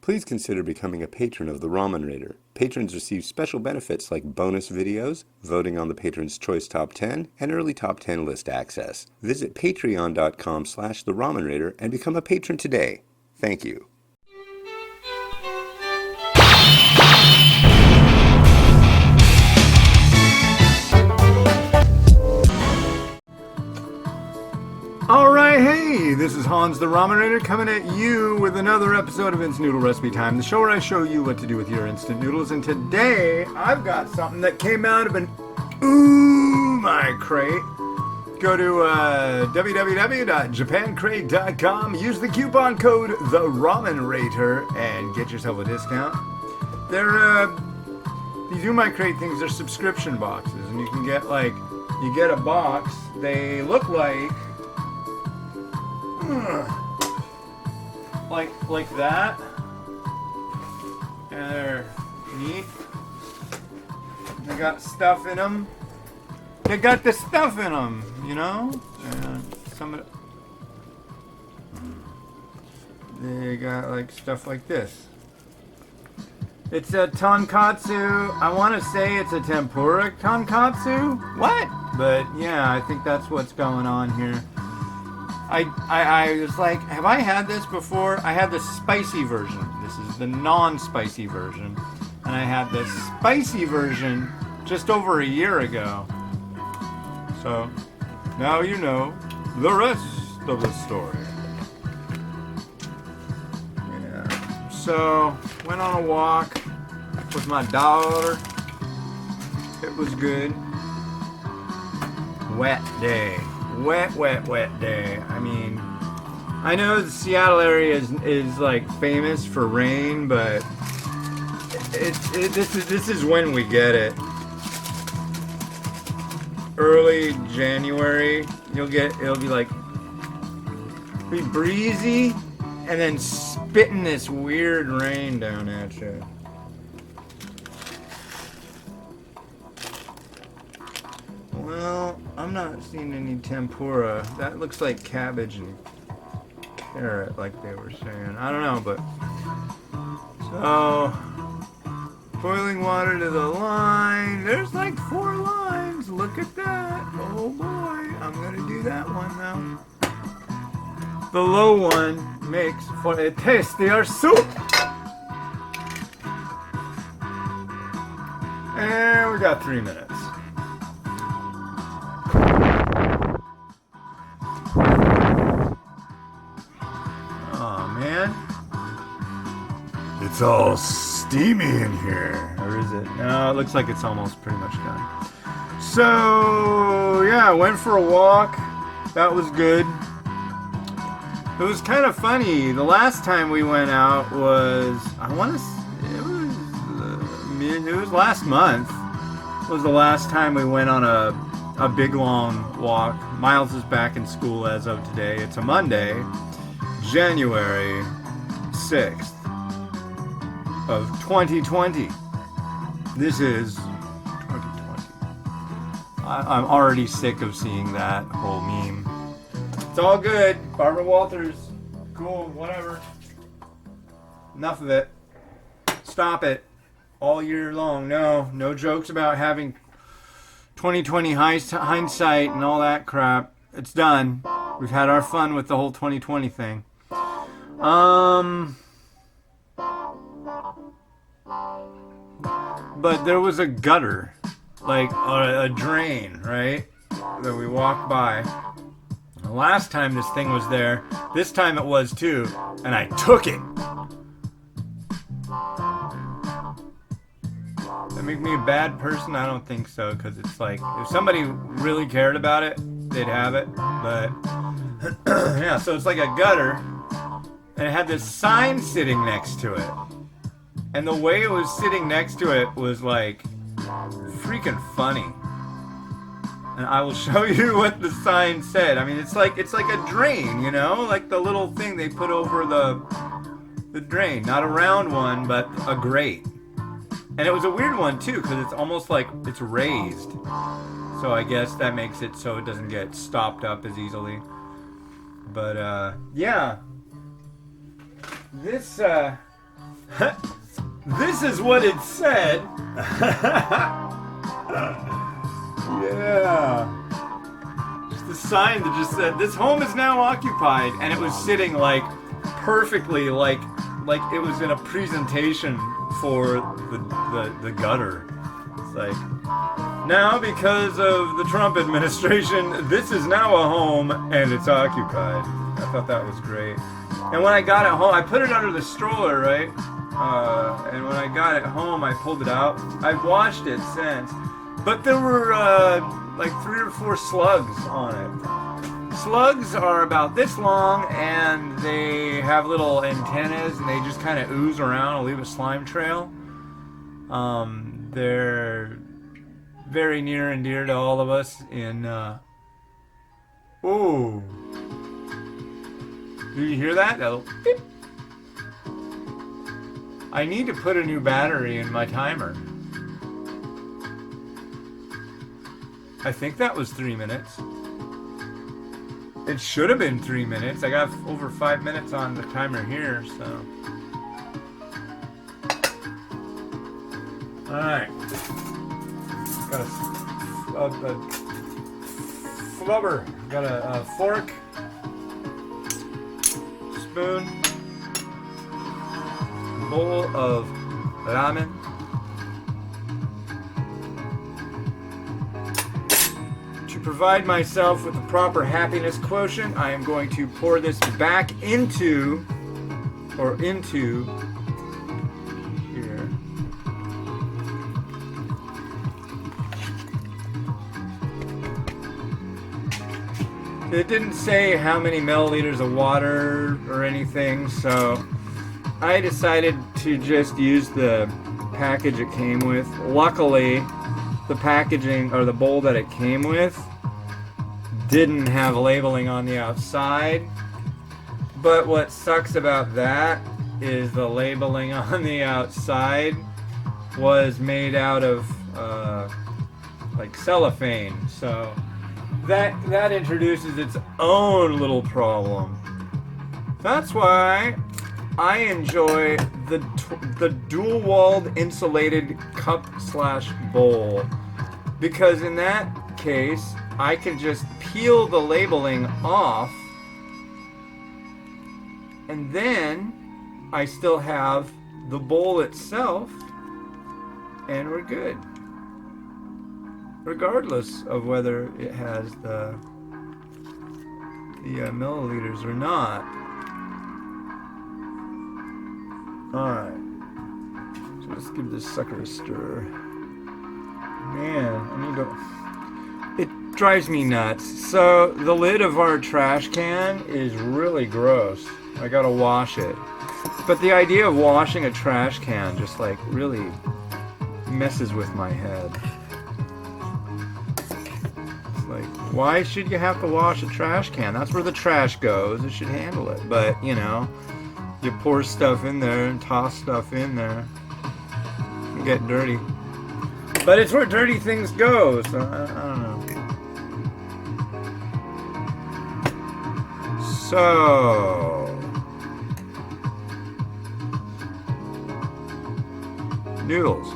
Please consider becoming a patron of the Ramen Raider. Patrons receive special benefits like bonus videos, voting on the Patron's Choice Top 10, and early Top 10 list access. Visit patreon.com/the Ramen Raider and become a patron today. Thank you. Alright, hey, this is Hans the Ramen Raider coming at you with another episode of Instant Noodle Recipe Time, the show where I show you what to do with your instant noodles. And today, I've got something that came out of an my crate. Go to www.japancrate.com, use the coupon code TheRamenRater, and get yourself a discount. They're, these my crate things are subscription boxes, and you can get, you get a box, they look like that, and they're neat. They got stuff in them. They got the stuff in them, you know. And some of they got stuff like this. It's a tonkotsu. I want to say it's a tempura tonkotsu. What? But yeah, I think that's what's going on here. I was like, have I had this before? I had the spicy version. This is the non-spicy version. And I had the spicy version just over a year ago. So, now you know the rest of the story. Yeah. So, went on a walk with my daughter. It was good. Wet day. Wet day. I mean, I know the Seattle area is famous for rain, but this is when we get it. Early January, it'll be breezy, and then spitting this weird rain down at you. Well, I'm not seeing any tempura. That looks like cabbage and carrot, like they were saying. I don't know, but so boiling water to the line. There's 4 lines. Look at that. Oh boy, I'm gonna do that one now. The low one makes for a tastier soup. And we got 3 minutes. It's all steamy in here. Or is it? No, it looks like it's almost pretty much done. So, yeah, went for a walk. That was good. It was kind of funny. The last time we went out was, it was last month. It was the last time we went on a big long walk. Miles is back in school as of today. It's a Monday, January 6th. Of 2020. This is 2020. I'm already sick of seeing that whole meme. It's all good. Barbara Walters. Cool. Whatever. Enough of it. Stop it. All year long. No jokes about having 2020 hindsight and all that crap. It's done. We've had our fun with the whole 2020 thing. But there was a gutter, a drain, right, that we walked by. The last time this thing was there, this time it was too, and I took it. Does that make me a bad person? I don't think so, because it's if somebody really cared about it, they'd have it, but yeah, so it's like a gutter, and it had this sign sitting next to it. And the way it was sitting next to it was freaking funny. And I will show you what the sign said. I mean, it's like a drain, you know, like the little thing they put over the drain, not a round one, but a grate. And it was a weird one too, because it's almost like it's raised. So I guess that makes it so it doesn't get stopped up as easily. But yeah, this This is what it said. Yeah. Just a sign that just said, "This home is now occupied," and it was sitting like perfectly, like it was in a presentation for the gutter. It's like, now because of the Trump administration, this is now a home and it's occupied. I thought that was great. And when I got it home, I put it under the stroller, right? And when I got it home, I pulled it out. I've washed it since, but there were like 3 or 4 slugs on it. Slugs are about this long, and they have little antennas, and they just kind of ooze around and leave a slime trail. They're very near and dear to all of us in... Ooh. Did you hear that? That'll beep. I need to put a new battery in my timer. I think that was 3 minutes. It should have been 3 minutes. I got over 5 minutes on the timer here, so. Alright. Got a flubber. Got a fork, spoon, bowl of ramen. To provide myself with the proper happiness quotient, I am going to pour this back into here. It didn't say how many milliliters of water or anything, so I decided to just use the package it came with. Luckily, the packaging, or the bowl that it came with, didn't have labeling on the outside. But what sucks about that is the labeling on the outside was made out of like cellophane, so that introduces its own little problem. That's why I enjoy the dual-walled insulated cup/bowl, because in that case I can just peel the labeling off, and then I still have the bowl itself, and we're good, regardless of whether it has the milliliters or not. Alright, so let's give this sucker a stir. Man, I need to... It drives me nuts. So, the lid of our trash can is really gross. I gotta wash it. But the idea of washing a trash can just like really messes with my head. It's like, why should you have to wash a trash can? That's where the trash goes. It should handle it. But, you know, you pour stuff in there and toss stuff in there and get dirty. But it's where dirty things go, so I don't know. So, noodles.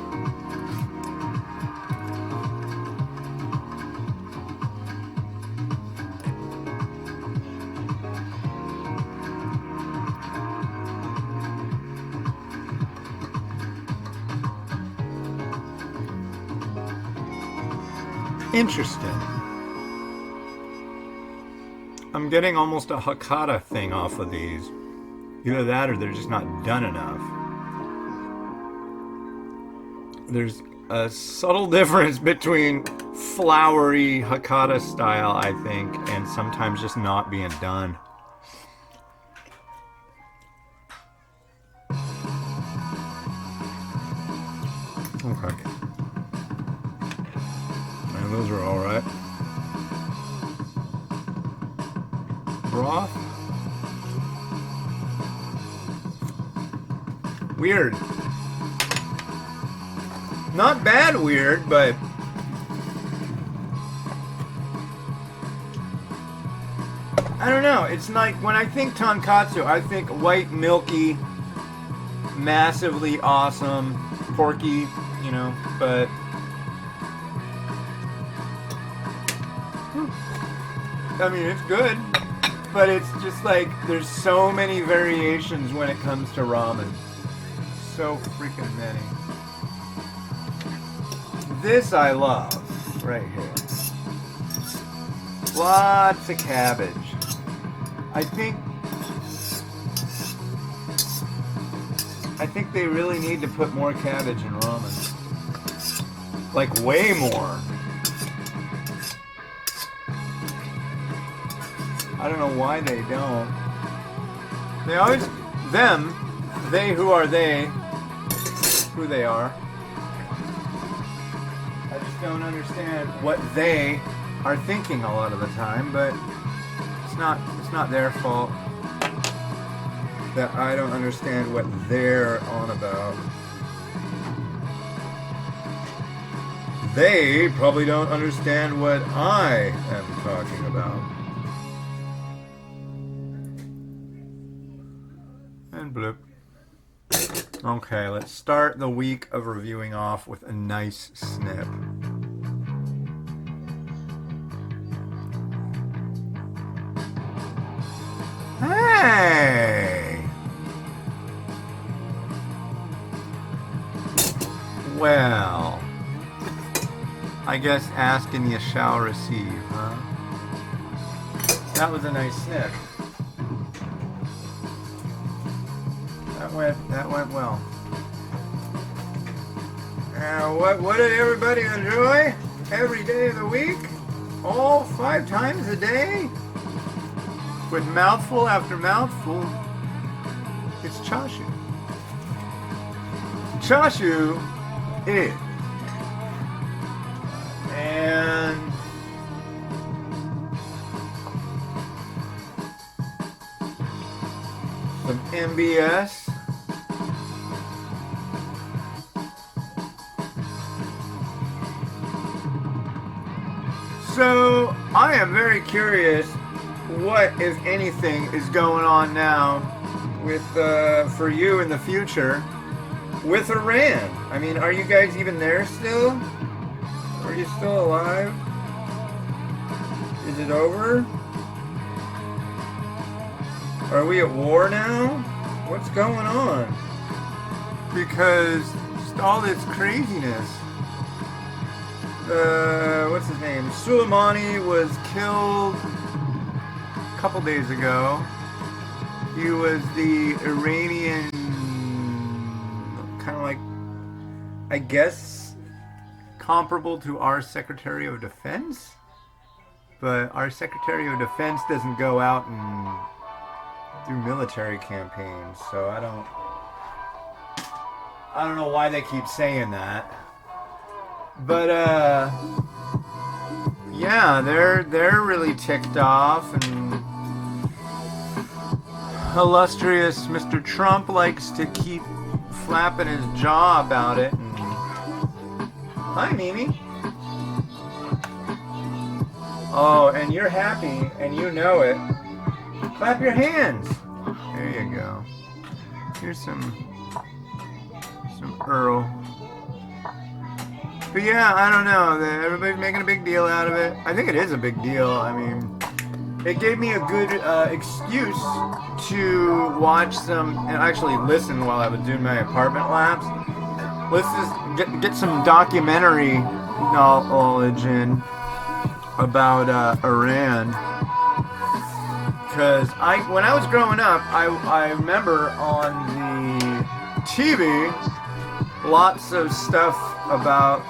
Interesting. I'm getting almost a Hakata thing off of these. Either that or they're just not done enough. There's a subtle difference between floury Hakata style, I think, and sometimes just not being done. Okay. And those are alright. Broth. Weird. Not bad weird, but I don't know. It's like when I think tonkatsu, I think white, milky, massively awesome, porky, you know, but I mean, it's good, but it's just like there's so many variations when it comes to ramen. So freaking many. This I love right here. Lots of cabbage. I think they really need to put more cabbage in ramen. Like way more. I don't know why they don't. They always, they who are they, who they are. I just don't understand what they are thinking a lot of the time, but it's not their fault that I don't understand what they're on about. They probably don't understand what I am talking about. And bloop. Okay, let's start the week of reviewing off with a nice snip. Hey! Well, I guess asking you shall receive, huh? That was a nice snip. That went well. What did everybody enjoy? Every day of the week? All 5 times a day? With mouthful after mouthful. It's chashu. Chashu is. And some MBS. So, I am very curious what, if anything, is going on now with, for you in the future with Iran. I mean, are you guys even there still? Are you still alive? Is it over? Are we at war now? What's going on? Because just all this craziness. What's his name? Soleimani was killed a couple days ago. He was the Iranian, kind of like, I guess, comparable to our Secretary of Defense. But our Secretary of Defense doesn't go out and do military campaigns, so I don't know why they keep saying that. But yeah, they're really ticked off, and illustrious Mr. Trump likes to keep flapping his jaw about it. And hi, Mimi. Oh, and you're happy, and you know it. Clap your hands. There you go. Here's some Earl. But yeah, I don't know. Everybody's making a big deal out of it. I think it is a big deal. I mean, it gave me a good excuse to watch some, and actually listen while I was doing my apartment laps. Let's just get some documentary knowledge in about Iran. Because when I was growing up, I remember on the TV lots of stuff about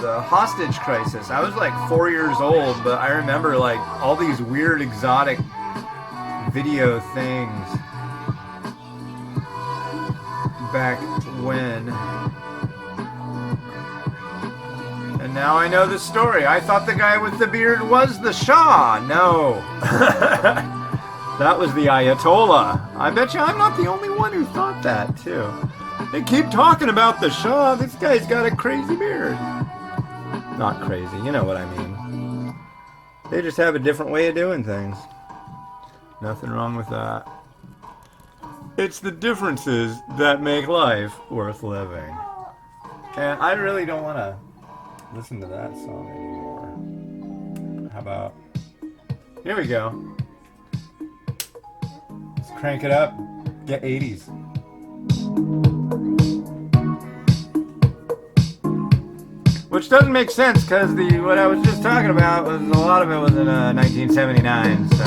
the hostage crisis. I was like 4 years old, but I remember like all these weird exotic video things back when. And now I know the story. I thought the guy with the beard was the Shah. No. That was the Ayatollah. I bet you I'm not the only one who thought that, too. They keep talking about the Shah. This guy's got a crazy beard. Not crazy, you know what I mean. They just have a different way of doing things. Nothing wrong with that. It's the differences that make life worth living. And I really don't want to listen to that song anymore. How about... Here we go. Let's crank it up. Get 80s. Which doesn't make sense because what I was just talking about was a lot of it was in 1979. So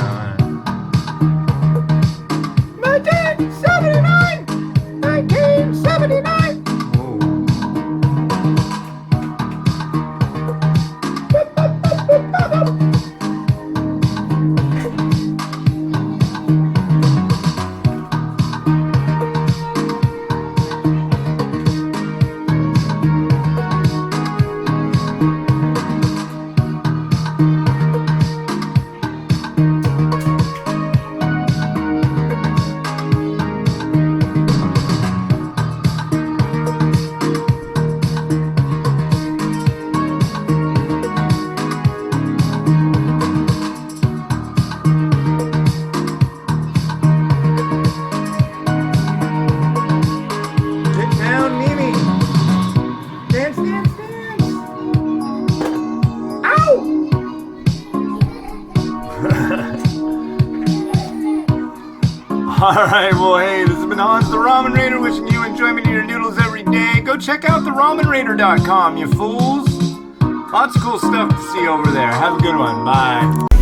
1979, 1979. Alright, well, hey, this has been Hans the Ramen Raider wishing you enjoyment in your noodles every day. Go check out theramenraider.com, you fools. Lots of cool stuff to see over there. Have a good one. Bye.